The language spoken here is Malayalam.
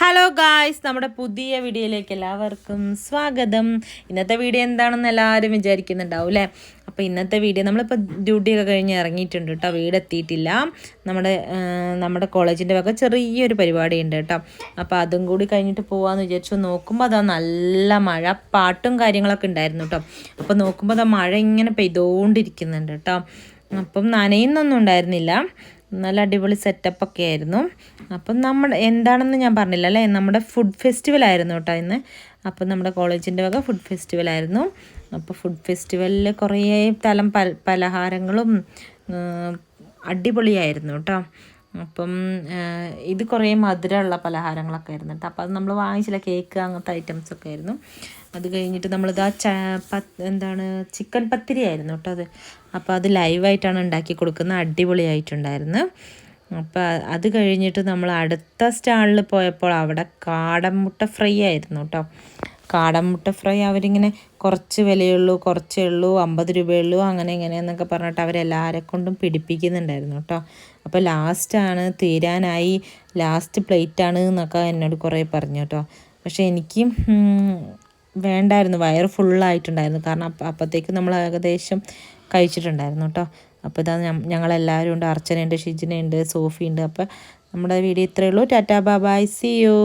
ഹലോ ഗായ്സ്, നമ്മുടെ പുതിയ വീഡിയോയിലേക്ക് എല്ലാവർക്കും സ്വാഗതം. ഇന്നത്തെ വീഡിയോ എന്താണെന്ന് എല്ലാവരും വിചാരിക്കുന്നുണ്ടാവും അല്ലേ? അപ്പോൾ ഇന്നത്തെ വീഡിയോ നമ്മളിപ്പോൾ ഡ്യൂട്ടിയൊക്കെ കഴിഞ്ഞ് ഇറങ്ങിയിട്ടുണ്ട് കേട്ടോ. വീടെത്തിയിട്ടില്ല. നമ്മുടെ കോളേജിൻ്റെ വക ചെറിയൊരു പരിപാടി ഉണ്ട് കേട്ടോ. അപ്പോൾ അതും കൂടി കഴിഞ്ഞിട്ട് പോകാമെന്ന് വിചാരിച്ചു. നോക്കുമ്പോൾ അതാ നല്ല മഴ, പാട്ടും കാര്യങ്ങളൊക്കെ ഉണ്ടായിരുന്നു കേട്ടോ. അപ്പോൾ നോക്കുമ്പോൾ അതാ മഴ ഇങ്ങനെ പെയ്തുകൊണ്ടിരിക്കുന്നുണ്ട് കേട്ടോ. അപ്പം നനയുന്നൊന്നും ഉണ്ടായിരുന്നില്ല. നല്ല അടിപൊളി സെറ്റപ്പൊക്കെ ആയിരുന്നു. അപ്പം എന്താണെന്ന് ഞാൻ പറഞ്ഞില്ല അല്ലേ, നമ്മുടെ ഫുഡ് ഫെസ്റ്റിവലായിരുന്നു കേട്ടോ ഇന്ന്. അപ്പം നമ്മുടെ കോളേജിൻ്റെ വക ഫുഡ് ഫെസ്റ്റിവലായിരുന്നു. അപ്പോൾ ഫുഡ് ഫെസ്റ്റിവലിൽ കുറേ തരം പലഹാരങ്ങളും അടിപൊളിയായിരുന്നു കേട്ടോ. അപ്പം ഇത് കുറേ മധുരമുള്ള പലഹാരങ്ങളൊക്കെ ആയിരുന്നു കേട്ടോ. അപ്പോൾ അത് നമ്മൾ വാങ്ങിച്ചില്ല, കേക്ക് അങ്ങനത്തെ ഐറ്റംസൊക്കെ ആയിരുന്നു. അത് കഴിഞ്ഞിട്ട് നമ്മളിതാ ചിക്കൻ പത്തിരി ആയിരുന്നു കേട്ടോ അത്. അപ്പോൾ അത് ലൈവായിട്ടാണ് ഉണ്ടാക്കി കൊടുക്കുന്നത്, അടിപൊളിയായിട്ടുണ്ടായിരുന്നു. അപ്പോൾ അത് കഴിഞ്ഞിട്ട് നമ്മൾ അടുത്ത സ്റ്റാളിൽ പോയപ്പോൾ അവിടെ കാടൻ മുട്ട ഫ്രൈ ആയിരുന്നു കേട്ടോ. കാടൻ മുട്ട ഫ്രൈ അവരിങ്ങനെ കുറച്ച് വിലയുള്ളൂ, കുറച്ചേ ഉള്ളൂ, 50 രൂപയുള്ളൂ, അങ്ങനെ ഇങ്ങനെയെന്നൊക്കെ പറഞ്ഞിട്ട് അവരെല്ലാവരെ കൊണ്ടും പിടിപ്പിക്കുന്നുണ്ടായിരുന്നു കേട്ടോ. അപ്പോൾ ലാസ്റ്റാണ്, തീരാനായി, ലാസ്റ്റ് പ്ലേറ്റാണ് എന്നൊക്കെ എന്നോട് കുറേ പറഞ്ഞു കേട്ടോ. പക്ഷേ എനിക്ക് വേണ്ടായിരുന്നു, വയറ് ഫുള്ളായിട്ടുണ്ടായിരുന്നു. കാരണം അപ്പോഴത്തേക്ക് നമ്മൾ ഏകദേശം കഴിച്ചിട്ടുണ്ടായിരുന്നു കേട്ടോ. അപ്പോൾ ഇതാ ഞങ്ങളെല്ലാവരും ഉണ്ട്. അർച്ചനയുണ്ട്, ഷിജിനയുണ്ട്, സോഫിയുണ്ട്. അപ്പോൾ നമ്മുടെ വീഡിയോ ഇത്രയേ ഉള്ളൂ. Tata bye bye, see U.